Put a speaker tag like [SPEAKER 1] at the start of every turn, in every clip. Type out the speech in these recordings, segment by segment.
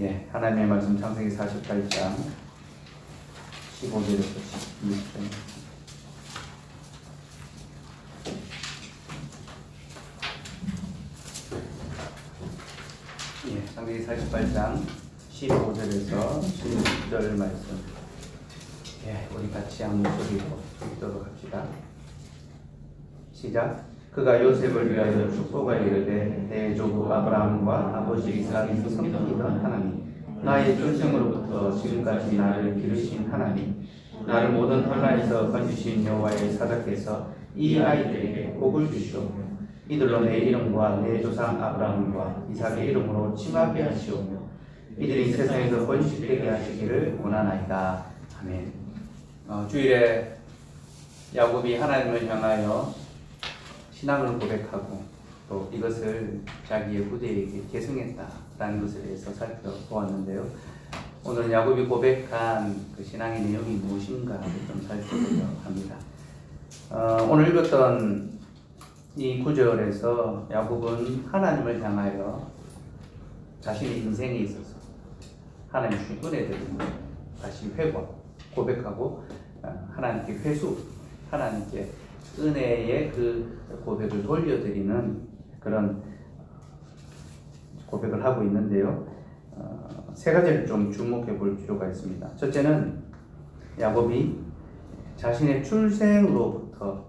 [SPEAKER 1] 하나님의 말씀 창세기 48장 15절에서 16절. 창세기 48장 15절에서 16절 말씀. 우리 같이 한 목소리로 읽도록 합시다. 시작. 그가 요셉을 위하여 축복하여 이르되 내 조국 아브라함과 아버지 이삭에서 섬기던 하나님, 나의 출생으로부터 지금까지 나를 기르신 하나님, 나를 모든 혼란에서 건지신 여호와의 사자께서 이 아이들에게 복을 주시오며 이들로 내 이름과 내 조상 아브라함과 이삭의 이름으로 칭하게 하시오며 이들이 세상에서 번식되게 하시기를 원하나이다. 아멘. 주일에 야곱이 하나님을 향하여 신앙을 고백하고 또 이것을 자기의 후대에게 계승했다라는 것에 대해서 살펴보았는데요. 오늘 야곱이 고백한 그 신앙의 내용이 무엇인가 좀 살펴보려 합니다. 오늘 읽었던 이 구절에서 야곱은 하나님을 향하여 자신의 인생에 있어서 하나님 주신 은혜들을 다시 고백하고 하나님께 회수, 하나님께 은혜의 그 고백을 돌려드리는 그런 고백을 하고 있는데요. 세 가지를 좀 주목해 볼 필요가 있습니다. 첫째는 야곱이 자신의 출생으로부터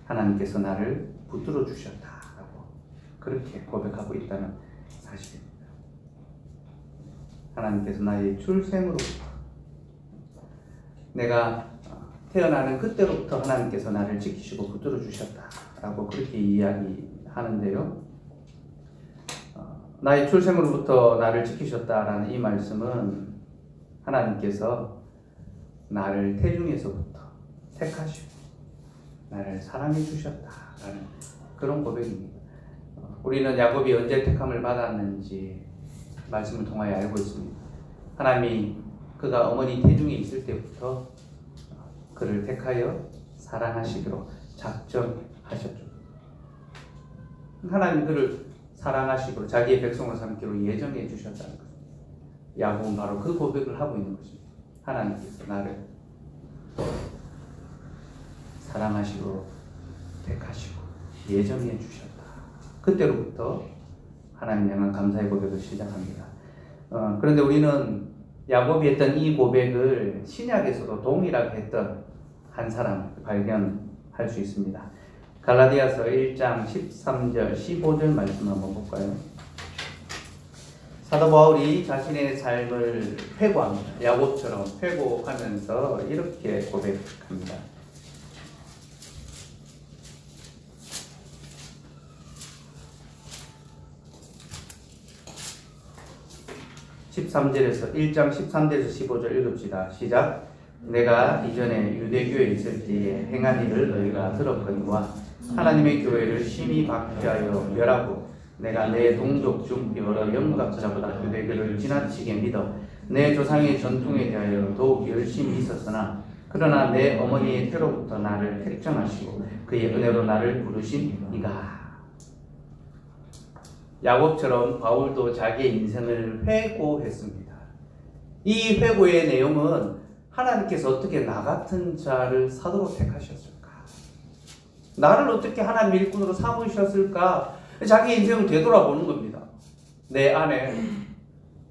[SPEAKER 1] 하나님께서 나를 붙들어 주셨다라고 그렇게 고백하고 있다는 사실입니다. 하나님께서 나의 출생으로부터, 내가 태어나는 그때로부터 하나님께서 나를 지키시고 붙들어 주셨다라고 그렇게 이야기하는데요. 나의 출생으로부터 나를 지키셨다라는 이 말씀은 하나님께서 나를 태중에서부터 택하시고 나를 사랑해 주셨다라는 그런 고백입니다. 우리는 야곱이 언제 택함을 받았는지 말씀을 통하여 알고 있습니다. 하나님이 그가 어머니 태중에 있을 때부터 그를 택하여 사랑하시기로 작정하셨죠. 하나님 그를 사랑하시고 자기의 백성으로 삼기로 예정해 주셨다는 것입니다. 야곱은 바로 그 고백을 하고 있는 것입니다. 하나님께서 나를 사랑하시고 택하시고 예정해 주셨다. 그때로부터 하나님 향한 감사의 고백을 시작합니다. 그런데 우리는 야곱이 했던 이 고백을 신약에서도 동일하게 했던 한 사람을 발견할 수 있습니다. 갈라디아서 1장 13절 15절 말씀 한번 볼까요? 사도 바울이 자신의 삶을 회고합니다. 야곱처럼 회고하면서 이렇게 고백합니다. 13절에서 1장 13절에서 15절 읽읍시다. 시작. 내가 이전에 유대교에 있을 때에 행한 일을 너희가 들었거니와 하나님의 교회를 심히 박해하여 멸하고 내가 내 동족 중 여러 영각자보다 유대교를 지나치게 믿어 내 조상의 전통에 대하여 더욱 열심히 있었으나 그러나 내 어머니의 태로부터 나를 택정하시고 그의 은혜로 나를 부르신 이가. 야곱처럼 바울도 자기의 인생을 회고했습니다. 이 회고의 내용은 하나님께서 어떻게 나 같은 자를 사도로 택하셨을까? 나를 어떻게 하나님 일꾼으로 삼으셨을까? 자기 인생을 되돌아보는 겁니다. 내 안에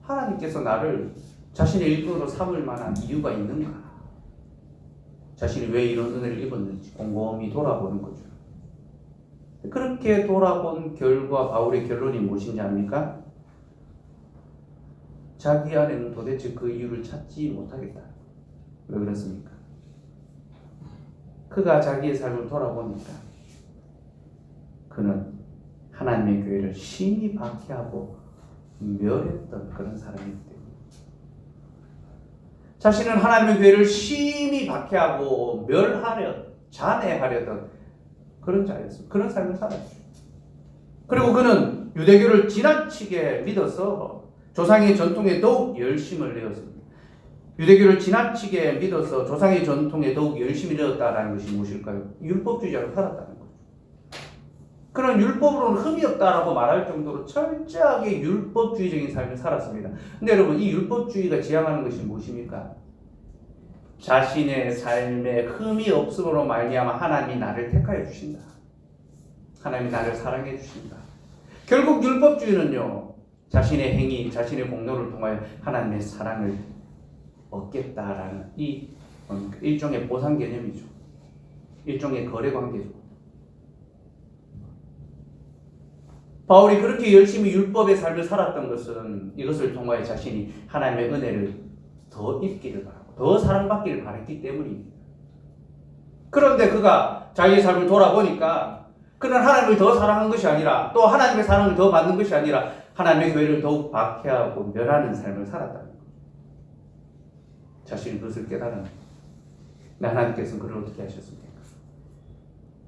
[SPEAKER 1] 하나님께서 나를 자신의 일꾼으로 삼을 만한 이유가 있는가? 자신이 왜 이런 은혜를 입었는지 곰곰이 돌아보는 거죠. 그렇게 돌아본 결과 바울의 결론이 무엇인지 압니까? 자기 안에는 도대체 그 이유를 찾지 못하겠다. 왜 그렇습니까? 그가 자기의 삶을 돌아보니까 그는 하나님의 교회를 심히 박해하고 멸했던 그런 사람이기 때문에, 자신은 하나님의 교회를 심히 박해하고 멸하려 잔해하려던 그런 자였습니다. 그런 삶을 살았죠. 그리고 그는 유대교를 지나치게 믿어서 조상의 전통에 더욱 열심을 내었습니다. 유대교를 지나치게 믿어서 조상의 전통에 더욱 열심히 내었다라는 것이 무엇일까요? 율법주의자로 살았다는 거죠. 그런 율법으로는 흠이 없다라고 말할 정도로 철저하게 율법주의적인 삶을 살았습니다. 근데 여러분, 이 율법주의가 지향하는 것이 무엇입니까? 자신의 삶에 흠이 없음으로 말미암아 하나님이 나를 택하여 주신다. 하나님이 나를 사랑해 주신다. 결국 율법주의는요, 자신의 행위, 자신의 공로를 통하여 하나님의 사랑을 얻겠다라는 이 일종의 보상 개념이죠. 일종의 거래 관계죠. 바울이 그렇게 열심히 율법의 삶을 살았던 것은 이것을 통하여 자신이 하나님의 은혜를 더 입기를 바라고 더 사랑받기를 바랐기 때문입니다. 그런데 그가 자기의 삶을 돌아보니까 그는 하나님을 더 사랑한 것이 아니라 또 하나님의 사랑을 더 받는 것이 아니라 하나님의 교회를 더욱 박해하고 멸하는 삶을 살았다는 거죠. 자신이 그것을 깨달은 하나님께서는 그를 어떻게 하셨습니까?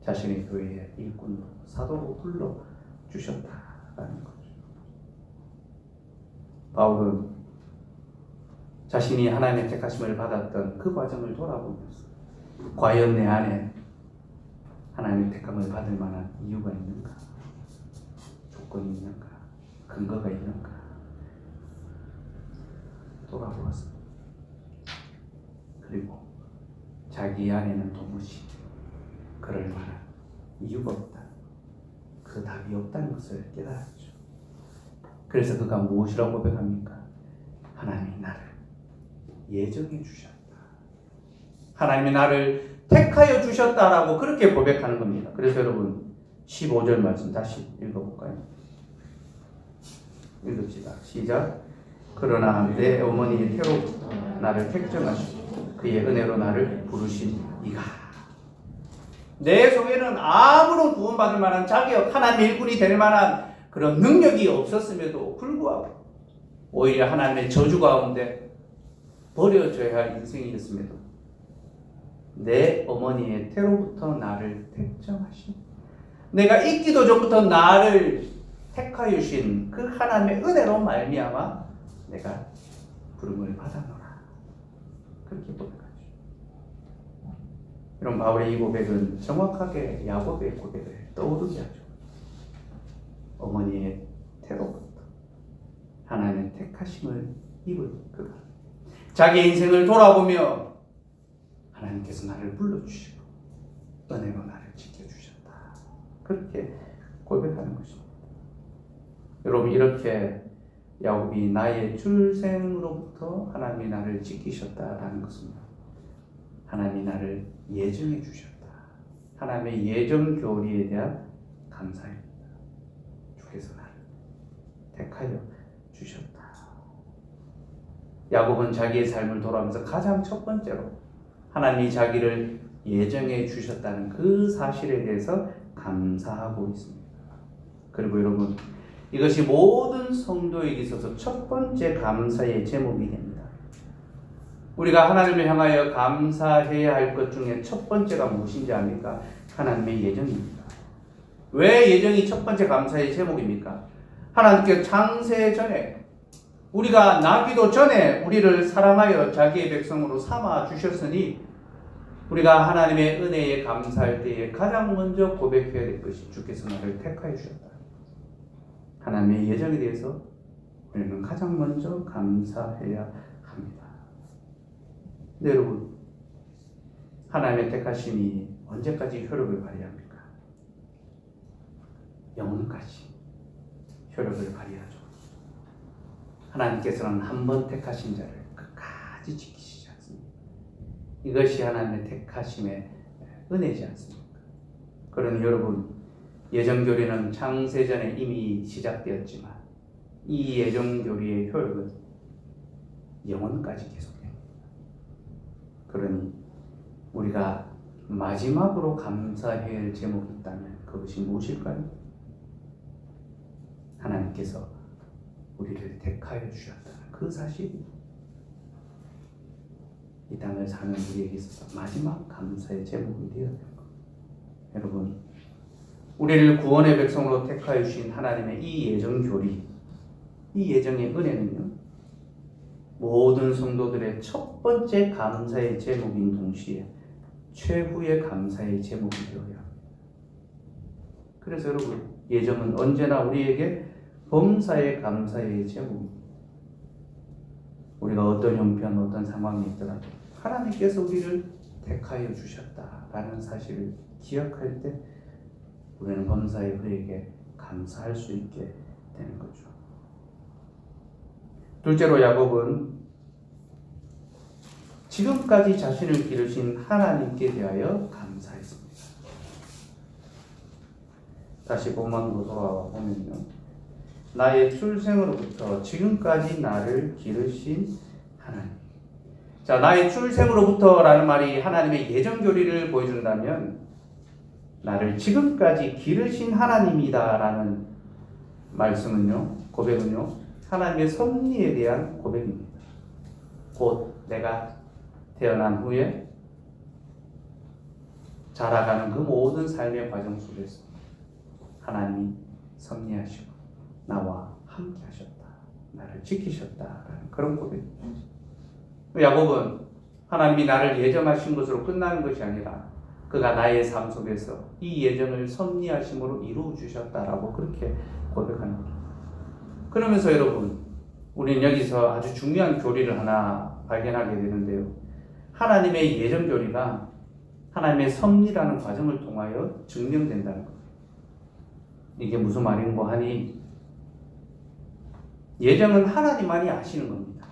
[SPEAKER 1] 자신의 교회의 일꾼으로 사도로 불러주셨다라는 거죠. 바울은 자신이 하나님의 택하심을 받았던 그 과정을 돌아보면서 과연 내 안에 하나님의 택함을 받을 만한 이유가 있는가? 조건이 있는가? 근거가 있는가? 돌아보았습니다. 그리고 자기 안에는 도무지 그럴 만한 이유가 없다. 그 답이 없다는 것을 깨달았죠. 그래서 그가 무엇이라고 고백합니까? 하나님이 나를 예정해 주셨다. 하나님이 나를 택하여 주셨다라고 그렇게 고백하는 겁니다. 그래서 여러분 15절 말씀 다시 읽어볼까요? 읽읍시다. 시작. 그러나 내 어머니의 태로 나를 택정하시고 그의 은혜로 나를 부르신 이가, 내 속에는 아무런 구원받을 만한 자격, 하나님의 일꾼이 될 만한 그런 능력이 없었음에도 불구하고 오히려 하나님의 저주 가운데 버려져야 할 인생이었음에도 내 어머니의 태로부터 나를 택정하신, 내가 있기도 전부터 나를 택하여 주신 그 하나님의 은혜로 말미암아 내가 부름을 받아노라. 그렇게 고백하죠. 이런 바울의 이 고백은 정확하게 야곱의 고백을 떠오르게 하죠. 어머니의 태로부터 하나님의 택하심을 입은 그가 자기 인생을 돌아보며 하나님께서 나를 불러주시고 은혜로 나를 지켜주셨다. 그렇게 고백하는 것입니다. 여러분, 이렇게 야곱이 나의 출생으로부터 하나님이 나를 지키셨다라는 것입니다. 하나님이 나를 예정해 주셨다. 하나님의 예정 교리에 대한 감사입니다. 주께서 나를 택하여 주셨다. 야곱은 자기의 삶을 돌아오면서 가장 첫 번째로 하나님이 자기를 예정해 주셨다는 그 사실에 대해서 감사하고 있습니다. 그리고 여러분, 이것이 모든 성도에게 있어서 첫 번째 감사의 제목이 됩니다. 우리가 하나님을 향하여 감사해야 할 것 중에 첫 번째가 무엇인지 압니까? 하나님의 예정입니다. 왜 예정이 첫 번째 감사의 제목입니까? 하나님께 창세 전에, 우리가 나기도 전에 우리를 사랑하여 자기의 백성으로 삼아 주셨으니 우리가 하나님의 은혜에 감사할 때에 가장 먼저 고백해야 될 것이 주께서 나를 택하여 주셨다. 하나님의 예정에 대해서 우리는 가장 먼저 감사해야 합니다. 네, 여러분, 하나님의 택하심이 언제까지 효력을 발휘합니까? 영원까지 효력을 발휘하죠. 하나님께서는 한 번 택하신 자를 끝까지 지키시지 않습니까? 이것이 하나님의 택하심의 은혜지 않습니까? 그러니 여러분, 예정교리는 창세전에 이미 시작되었지만 이 예정교리의 효력은 영원까지 계속됩니다. 그러니 우리가 마지막으로 감사해야 할 제목이 있다면 그것이 무엇일까요? 하나님께서 우리를 택하여 주셨다는 그 사실이 이 땅을 사는 우리에게 있어서 마지막 감사의 제목이 되어야 될 것. 여러분, 우리를 구원의 백성으로 택하여 주신 하나님의 이 예정 교리, 이 예정의 은혜는요, 모든 성도들의 첫 번째 감사의 제목인 동시에 최후의 감사의 제목이 되어야 합니다. 그래서 여러분, 예정은 언제나 우리에게 범사에 감사의 제목입니다. 우리가 어떤 형편, 어떤 상황이 있더라도 하나님께서 우리를 택하여 주셨다라는 사실을 기억할 때 우리는 범사에 그에게 감사할 수 있게 되는 거죠. 둘째로 야곱은 지금까지 자신을 기르신 하나님께 대하여 감사했습니다. 다시 본문으로 돌아와 보면요, 나의 출생으로부터 지금까지 나를 기르신 하나님. 자, 나의 출생으로부터라는 말이 하나님의 예정 교리를 보여준다면 나를 지금까지 기르신 하나님이다라는 말씀은요, 고백은요, 하나님의 섭리에 대한 고백입니다. 곧 내가 태어난 후에 자라가는 그 모든 삶의 과정 속에서 하나님이 섭리하시고 나와 함께 하셨다, 나를 지키셨다라는 그런 고백입니다. 야곱은 하나님이 나를 예정하신 것으로 끝나는 것이 아니라 그가 나의 삶 속에서 이 예정을 섭리하심으로 이루어 주셨다라고 그렇게 고백하는 겁니다. 그러면서 여러분, 우리는 여기서 아주 중요한 교리를 하나 발견하게 되는데요, 하나님의 예정 교리가 하나님의 섭리라는 과정을 통하여 증명된다는 겁니다. 이게 무슨 말인고 하니, 예정은 하나님만이 아시는 겁니다.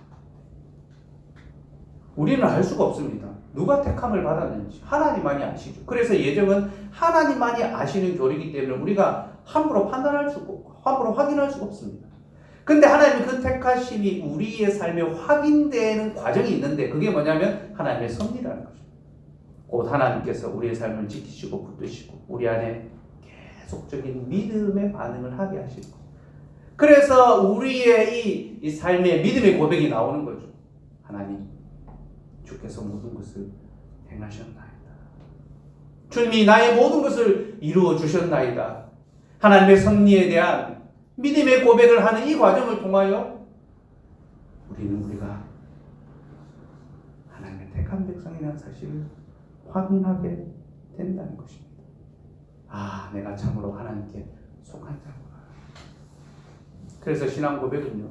[SPEAKER 1] 우리는 알 수가 없습니다. 누가 택함을 받았는지 하나님만이 아시죠. 그래서 예정은 하나님만이 아시는 교리이기 때문에 우리가 함부로 판단할 수 없고 함부로 확인할 수가 없습니다. 근데 하나님의 그 택하심이 우리의 삶에 확인되는 과정이 있는데, 그게 뭐냐면 하나님의 섭리라는 거죠. 곧 하나님께서 우리의 삶을 지키시고 붙드시고 우리 안에 계속적인 믿음의 반응을 하게 하시고, 그래서 우리의 이 삶의 믿음의 고백이 나오는 거죠. 하나님, 주께서 모든 것을 행하셨나이다. 주님이 나의 모든 것을 이루어 주셨나이다. 하나님의 섭리에 대한 믿음의 고백을 하는 이 과정을 통하여 우리가 하나님의 택한 백성이라는 사실을 확인하게 된다는 것입니다. 아, 내가 참으로 하나님께 속한 자구나. 그래서 신앙 고백은요,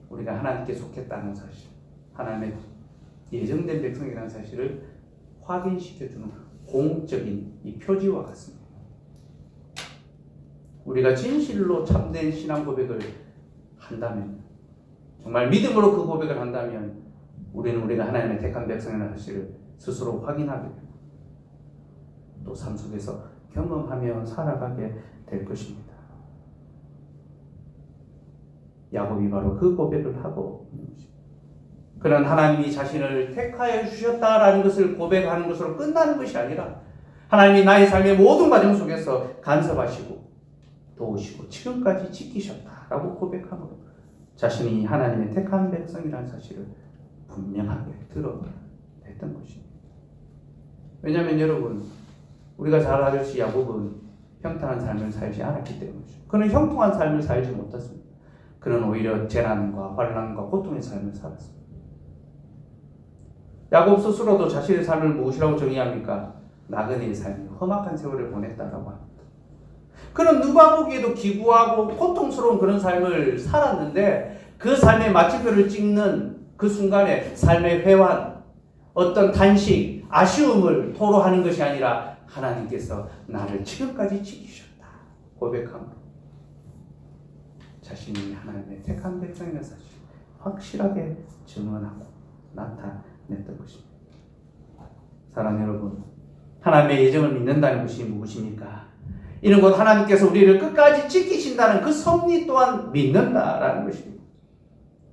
[SPEAKER 1] 우리가 하나님께 속했다는 사실, 하나님의 예정된 백성이라는 사실을 확인시켜주는 공적인 이 표지와 같습니다. 우리가 진실로 참된 신앙 고백을 한다면, 정말 믿음으로 그 고백을 한다면 우리는 우리가 하나님의 택한 백성이라는 사실을 스스로 확인하게 되고 또 삶 속에서 경험하며 살아가게 될 것입니다. 야곱이 바로 그 고백을 하고 있는 것입니다. 그는 하나님이 자신을 택하여 주셨다라는 것을 고백하는 것으로 끝나는 것이 아니라 하나님이 나의 삶의 모든 과정 속에서 간섭하시고 도우시고 지금까지 지키셨다라고 고백함으로 자신이 하나님의 택한 백성이라는 사실을 분명하게 드러냈던 것입니다. 왜냐하면 여러분, 우리가 잘 알듯이 야곱은 평탄한 삶을 살지 않았기 때문이죠. 그는 형통한 삶을 살지 못했습니다. 그는 오히려 재난과 환난과 고통의 삶을 살았습니다. 야곱 스스로도 자신의 삶을 무엇이라고 정의합니까? 나그네의 삶이 험악한 세월을 보냈다라고 합니다. 그는 누가 보기에도 기구하고 고통스러운 그런 삶을 살았는데, 그 삶의 마침표를 찍는 그 순간에 삶의 회환, 어떤 단식, 아쉬움을 토로하는 것이 아니라 하나님께서 나를 지금까지 지키셨다 고백함으로 자신이 하나님의 택한 백성이라는 사실 확실하게 증언하고 나타냈던 것입니다. 사랑하는 여러분, 하나님의 예정을 믿는다는 것이 무엇입니까? 이는 곧 하나님께서 우리를 끝까지 지키신다는 그 섭리 또한 믿는다라는 것입니다.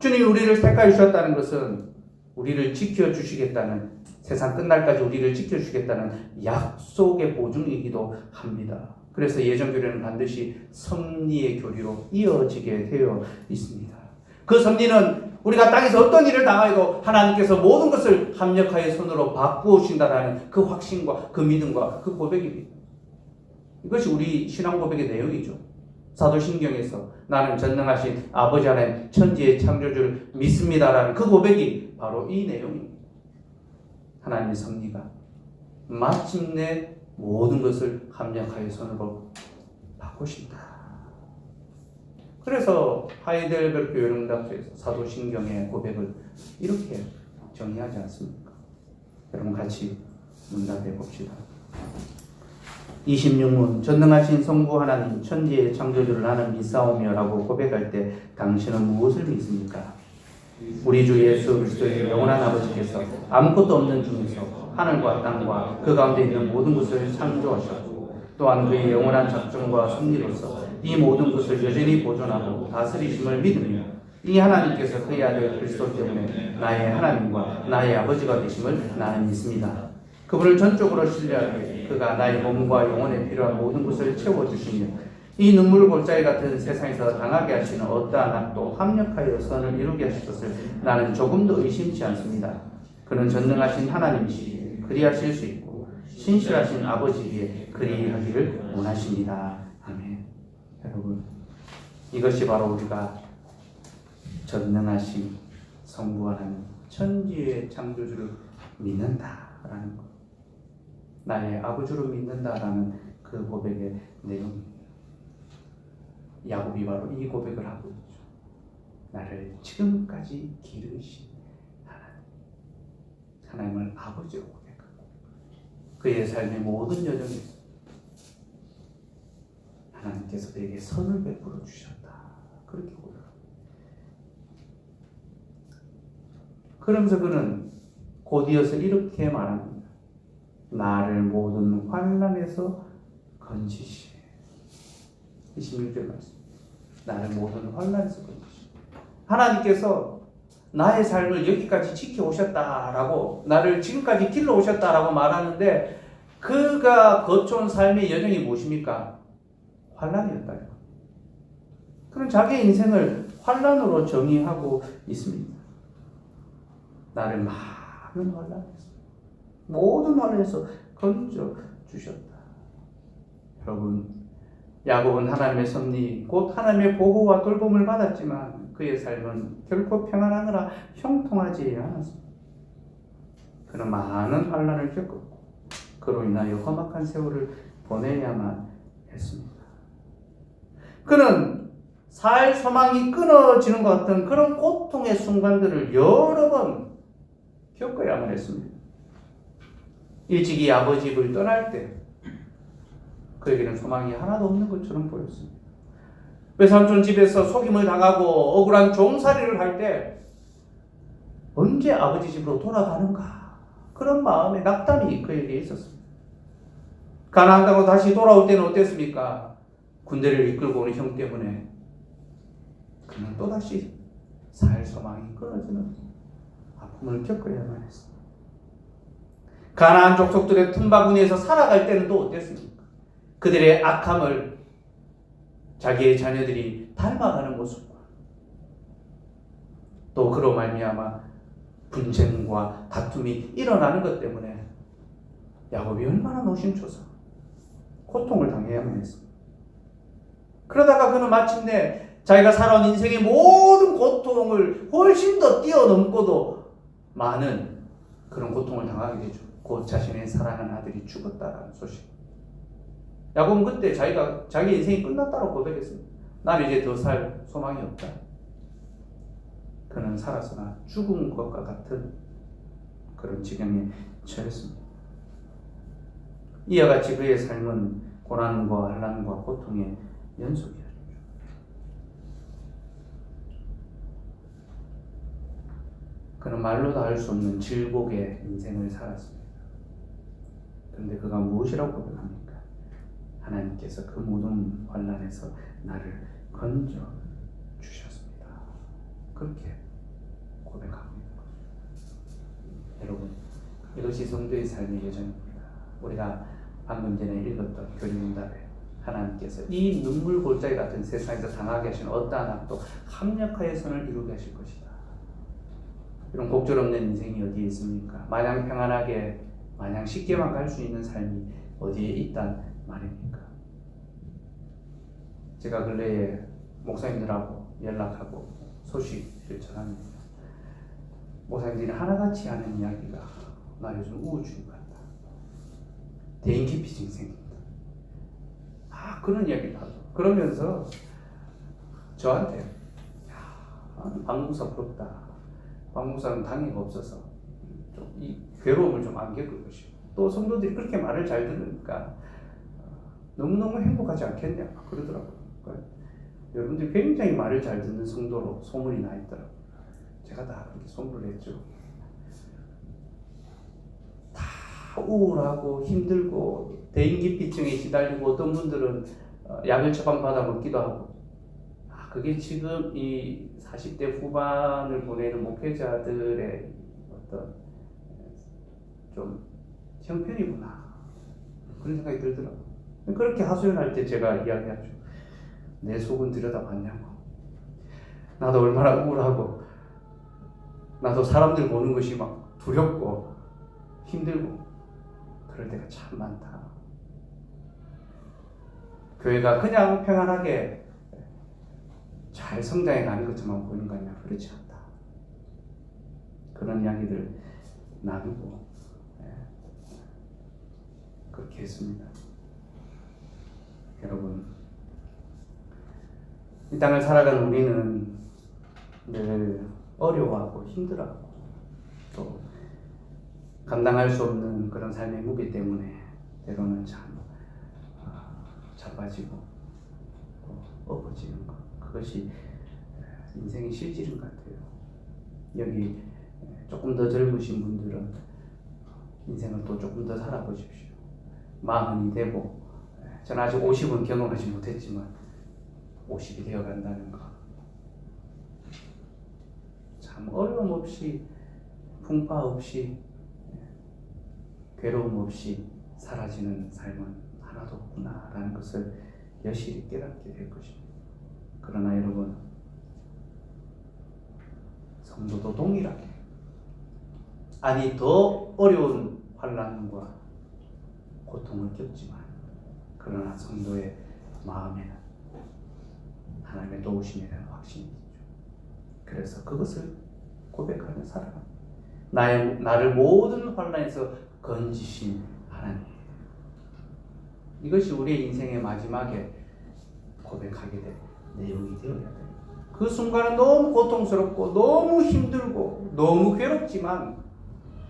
[SPEAKER 1] 주님이 우리를 택하여 주셨다는 것은 우리를 지켜주시겠다는, 세상 끝날까지 우리를 지켜주시겠다는 약속의 보증이기도 합니다. 그래서 예정교리는 반드시 섭리의 교리로 이어지게 되어 있습니다. 그 섭리는 우리가 땅에서 어떤 일을 당하여도 하나님께서 모든 것을 합력하여 손으로 바꾸신다라는 그 확신과 그 믿음과 그 고백입니다. 이것이 우리 신앙 고백의 내용이죠. 사도신경에서 나는 전능하신 아버지 하나님 천지의 창조주를 믿습니다라는 그 고백이 바로 이 내용입니다. 하나님의 섭리가 마침내 모든 것을 합력하여 손으로 바꾸신다. 그래서 하이델베르크 교회론답에서 사도신경의 고백을 이렇게 정의하지 않습니까? 여러분 같이 문답해 봅시다. 26문 전능하신 성부 하나님 천지의 창조주를 나는 믿사오며 라고 고백할 때 당신은 무엇을 믿습니까? 우리 주 예수 그리스도의 영원한 아버지께서 아무것도 없는 중에서 하늘과 땅과 그 가운데 있는 모든 것을 창조하셨고 또한 그의 영원한 작정과 섭리로서 이 모든 것을 여전히 보존하고 다스리심을 믿으며 이 하나님께서 그의 아들 그리스도 때문에 나의 하나님과 나의 아버지가 되심을 나는 믿습니다. 그분을 전적으로 신뢰하기에 그가 나의 몸과 영혼에 필요한 모든 것을 채워주시며 이 눈물 골짜기 같은 세상에서 당하게 하시는 어떠한 악도 합력하여 선을 이루게 하실 것을 나는 조금도 의심치 않습니다. 그는 전능하신 하나님이시기에 그리하실 수 있고 신실하신 아버지기에 그리하기를 원하십니다. 아멘. 여러분, 이것이 바로 우리가 전능하신 성부 하나님 천지의 창조주를 믿는다라는 것, 나의 아버지로 믿는다라는 그 고백의 내용입니다. 야곱이 바로 이 고백을 하고 있죠. 나를 지금까지 기르신 하나님을 아버지로 고백하고 그의 삶의 모든 여정에서 하나님께서 그에게 선을 베풀어 주셨다. 그렇게 고백합니다. 그러면서 그는 곧이어서 이렇게 말합니다. 나를 모든 환난에서 건지시에. 26절 말씀. 나를 모든 환난에서 건지시에. 하나님께서 나의 삶을 여기까지 지켜오셨다라고, 나를 지금까지 길러오셨다라고 말하는데 그가 거쳐온 삶의 여정이 무엇입니까? 환난이었다. 그는 자기의 인생을 환난으로 정의하고 있습니다. 나를 많은 환난에서, 모든 환난에서 건져 주셨다. 여러분, 야곱은 하나님의 섭리, 곧 하나님의 보호와 돌봄을 받았지만 그의 삶은 결코 평안하느라 형통하지 않았습니다. 그는 많은 환난을 겪었고 그로 인하여 험악한 세월을 보내야만 했습니다. 그는 살 소망이 끊어지는 것 같은 그런 고통의 순간들을 여러 번 겪어야만 했습니다. 일찍이 아버지 집을 떠날 때 그에게는 소망이 하나도 없는 것처럼 보였습니다. 외삼촌 집에서 속임을 당하고 억울한 종살이를 할 때 언제 아버지 집으로 돌아가는가, 그런 마음의 낙담이 그에게 있었습니다. 가나안 땅으로 다시 돌아올 때는 어땠습니까? 군대를 이끌고 오는 형 때문에 그는 또다시 살 소망이 끊어지는 아픔을 겪어야만 했습니다. 가나안 족속들의 틈바구니에서 살아갈 때는 또 어땠습니까? 그들의 악함을 자기의 자녀들이 닮아가는 모습과 또 그로 말미암아 분쟁과 다툼이 일어나는 것 때문에 야곱이 얼마나 노심초사 고통을 당해야만 했습니다. 그러다가 그는 마침내 자기가 살아온 인생의 모든 고통을 훨씬 더 뛰어넘고도 많은 그런 고통을 당하게 되죠. 곧 자신의 사랑하는 아들이 죽었다라는 소식. 야곱은 그때 자기 인생이 끝났다고 고백했습니다. 나는 이제 더 살 소망이 없다. 그는 살았으나 죽은 것과 같은 그런 지경에 처했습니다. 이와 같이 그의 삶은 고난과 환난과 고통의 연속이었죠. 그는 말로도 할 수 없는 질곡의 인생을 살았습니다. 그런데 그가 무엇이라고 고백합니까? 하나님께서 그 모든 환난에서 나를 건져 주셨습니다. 그렇게 고백하고 있는 거죠. 여러분, 이것이 성도의 삶의 여정입니다. 우리가 방금 전에 읽었던 교리문답에 하나님께서 이 눈물 골짜기 같은 세상에서 당하게 하시는 어떠한 악도 합력하여 선을 이루게 하실 것이다. 이런 곡절없는 인생이 어디에 있습니까? 마냥 평안하게, 마냥 쉽게만 갈 수 있는 삶이 어디에 있단 말입니까? 제가 근래에 목사님들하고 연락하고 소식을 전합니다. 목사님들이 하나같이 하는 이야기가 나 요즘 우울증 같다. 대인기피증이 생깁니다. 그런 이야기를 하죠. 그러면서 저한테 박목사 부럽다. 박목사는 당해가 없어서 좀 이 괴로움을 좀 안 겪을 것이고, 또 성도들이 그렇게 말을 잘 들으니까 너무너무 행복하지 않겠냐 그러더라고요. 그러니까 여러분들이 굉장히 말을 잘 듣는 성도로 소문이 나 있더라고요. 제가 다 그렇게 소문을 했죠. 다 우울하고 힘들고 대인기피증에 시달리고, 어떤 분들은 약을 처방받아 먹기도 하고, 그게 지금 이 40대 후반을 보내는 목회자들의 어떤 좀 형편이구나, 그런 생각이 들더라고요. 그렇게 하소연할 때 제가 이야기하죠. 내 속은 들여다봤냐고. 나도 얼마나 우울하고, 나도 사람들 보는 것이 막 두렵고 힘들고 그럴 때가 참 많다. 교회가 그냥 평안하게 잘 성장해 가는 것처럼 보이는 거냐? 그렇지 않다. 그런 이야기들 나누고 그렇게 했습니다. 여러분, 이 땅을 살아가는 우리는 늘 어려워하고 힘들어하고, 또 감당할 수 없는 그런 삶의 무게 때문에 때로는 참 자빠지고 또 엎어지는 것, 그것이 인생의 실질인 것 같아요. 여기 조금 더 젊으신 분들은 인생을 또 조금 더 살아보십시오. 40이 되고, 저는 아직 50은 경험하지 못했지만 50이 되어 간다는 것, 참 어려움 없이, 풍파 없이, 괴로움 없이 사라지는 삶은 하나도 없구나라는 것을 여실히 깨닫게 될 것입니다. 그러나 여러분, 성도도 동일하게, 아니 더 어려운 환난과 고통을 겪지만, 그러나 성도의 마음에는 하나님의 도우심에 대한 확신이 있죠. 그래서 그것을 고백하며 살아갑니다. 나를 모든 환난에서 건지신 하나님, 이것이 우리의 인생의 마지막에 고백하게 될 내용이 되어야 돼요. 그 순간은 너무 고통스럽고 너무 힘들고 너무 괴롭지만,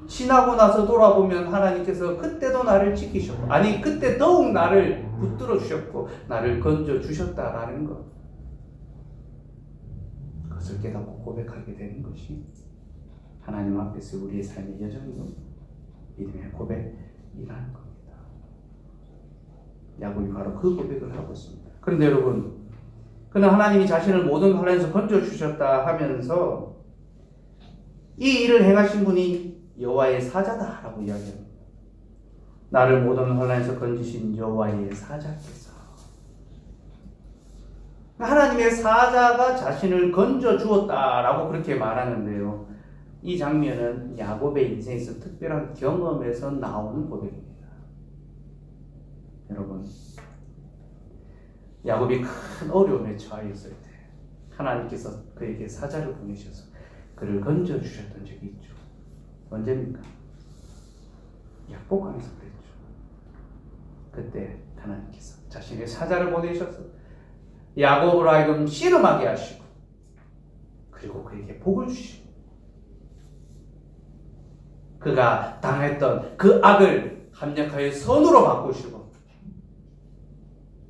[SPEAKER 1] 지나고 나서 돌아보면 하나님께서 그때도 나를 지키셨고, 아니 그때 더욱 나를 붙들어 주셨고 나를 건져 주셨다라는 것, 그것을 깨닫고 고백하게 되는 것이 하나님 앞에서 우리의 삶의 여정이고 믿음의 고백이라는 겁니다. 야곱이 바로 그 고백을 하고 있습니다. 그런데 여러분, 그는 하나님이 자신을 모든 환난에서 건져 주셨다 하면서 이 일을 행하신 분이 여호와의 사자다라고 이야기합니다. 나를 모든 환난에서 건지신 여호와의 사자께서, 하나님의 사자가 자신을 건져 주었다라고 그렇게 말하는데요. 이 장면은 야곱의 인생에서 특별한 경험에서 나오는 고백입니다. 여러분, 야곱이 큰 어려움에 처해 있을 때 하나님께서 그에게 사자를 보내셔서 그를 건져 주셨던 적이 있죠. 언제입니까? 약복강에서 그랬죠. 그때 하나님께서 자신의 사자를 보내셔서 야곱으로 하여금 씨름하게 하시고, 그리고 그에게 복을 주시고, 그가 당했던 그 악을 합력하여 선으로 바꾸시고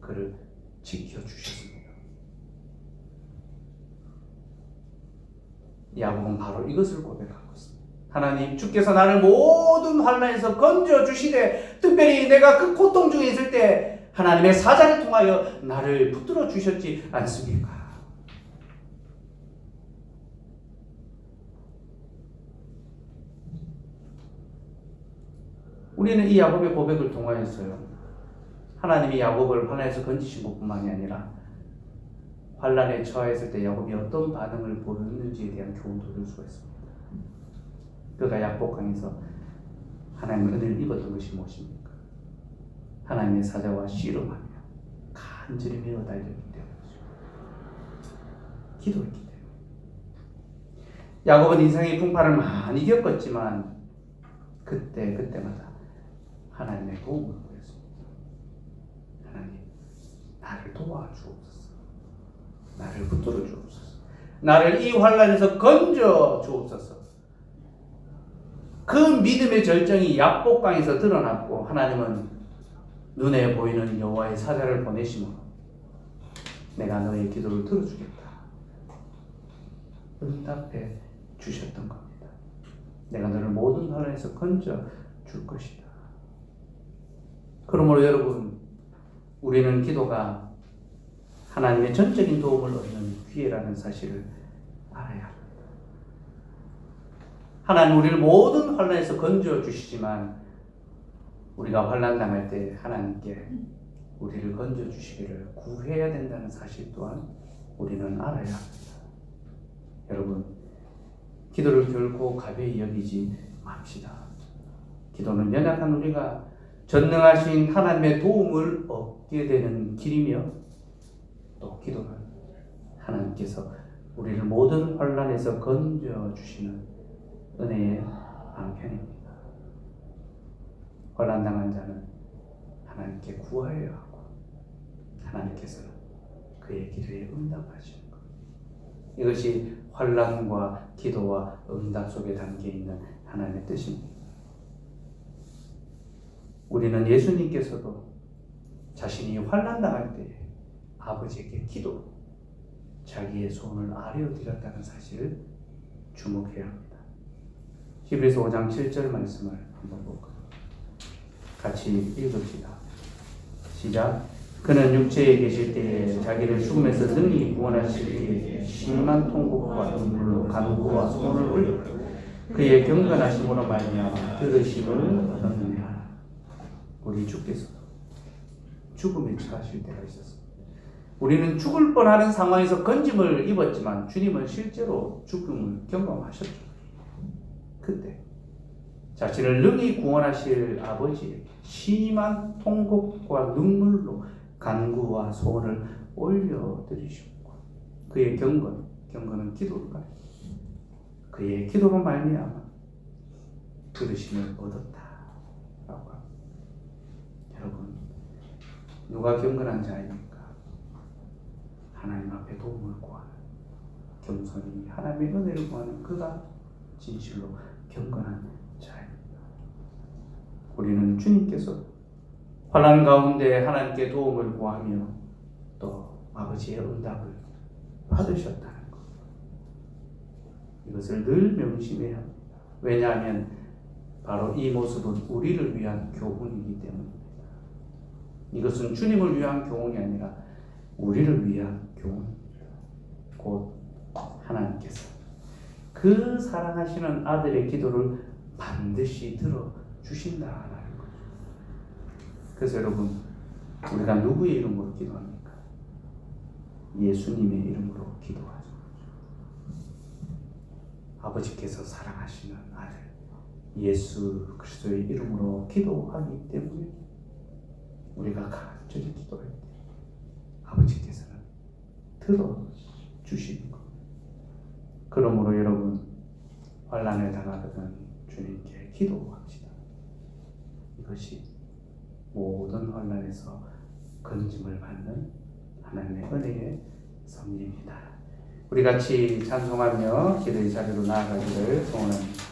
[SPEAKER 1] 그를 지켜주셨습니다. 야곱은 바로 이것을 고백하고 있습니다. 하나님, 주께서 나를 모든 환난에서 건져주시되, 특별히 내가 그 고통 중에 있을 때 하나님의 사자를 통하여 나를 붙들어 주셨지 않습니까? 우리는 이 야곱의 고백을 통하여서요, 하나님이 야곱을 환난에서 건지신 것뿐만이 아니라 환난에 처했을 때 야곱이 어떤 반응을 보였는지에 대한 교훈도 얻을 수가 있습니다. 그가 약복강에서 하나님의 은혜를 입었던 것이 무엇입니까? 하나님의 사자와 씨름하며 간절히 매어 달렸기 때문이죠. 기도했기 때문에. 야곱은 인생의 풍파를 많이 겪었지만 그때마다 하나님의 도움을 나를 도와주옵소서. 나를 붙들어 주옵소서. 나를 이 환난에서 건져 주옵소서. 그 믿음의 절정이 약복강에서 드러났고 하나님은 눈에 보이는 여호와의 사자를 보내심으로 내가 너의 기도를 들어주겠다 응답해 주셨던 겁니다. 내가 너를 모든 환난에서 건져 줄 것이다. 그러므로 여러분, 우리는 기도가 하나님의 전적인 도움을 얻는 기회라는 사실을 알아야 합니다. 하나님 우리를 모든 환난에서 건져 주시지만 우리가 환난 당할 때 하나님께 우리를 건져 주시기를 구해야 된다는 사실 또한 우리는 알아야 합니다. 여러분, 기도를 결코 가벼이 여기지 맙시다. 기도는 연약한 우리가 전능하신 하나님의 도움을 얻게 되는 길이며 또 기도는 하나님께서 우리를 모든 환난에서 건져 주시는 은혜의 방편입니다. 환난 당한 자는 하나님께 구하여야 하고 하나님께서는 그의 기도에 응답하시는 것. 이것이 환난과 기도와 응답 속에 담겨 있는 하나님의 뜻입니다. 우리는 예수님께서도 자신이 환난 당할 때 아버지에게 기도로 자기의 소원을 아뢰어 드렸다는 사실을 주목해야 합니다. 히브리서 5장 7절 말씀을 한번 볼까요? 같이 읽읍시다. 시작. 그는 육체에 계실 때에 자기를 죽음에서 능히 구원하실 때에 심한 통곡과 눈물로 간구와 손을 올려 그의 경건하심으로 말미암아 들으심을 얻었느니라. 우리 주께서 죽음에 처하실 때가 있었습니다. 우리는 죽을 뻔하는 상황에서 건짐을 입었지만 주님은 실제로 죽음을 경험하셨죠. 그때 자신을 능히 구원하실 아버지에게 심한 통곡과 눈물로 간구와 소원을 올려드리셨고 그의 경건은 기도를 가르치고 그의 기도로 말미암아 들으심을 얻었다라고 합니다. 여러분, 누가 경건한 자입니까? 하나님 앞에 도움을 구하는, 겸손히 하나님의 은혜를 구하는 그가 진실로 경건한 자입니다. 우리는 주님께서 환난 가운데 하나님께 도움을 구하며 또 아버지의 응답을 받으셨다는 것, 이것을 늘 명심해야 합니다. 왜냐하면 바로 이 모습은 우리를 위한 교훈이기 때문입니다. 이것은 주님을 위한 교훈이 아니라 우리를 위한 교훈입니다. 곧 하나님께서 그 사랑하시는 아들의 기도를 반드시 들어주신다라는 거죠. 그래서 여러분, 우리가 누구의 이름으로 기도합니까? 예수님의 이름으로 기도하죠. 아버지께서 사랑하시는 아들 예수 그리스도의 이름으로 기도하기 때문에 우리가 간절히 기도할 때 아버지께서는 들어주시는 겁니다. 그러므로 여러분, 환난을 당하거든 주님께 기도합시다. 이것이 모든 환난에서 건짐을 받는 하나님의 은혜의 섭리입니다. 우리 같이 찬송하며 기도의 자리로 나아가기를 소원합니다.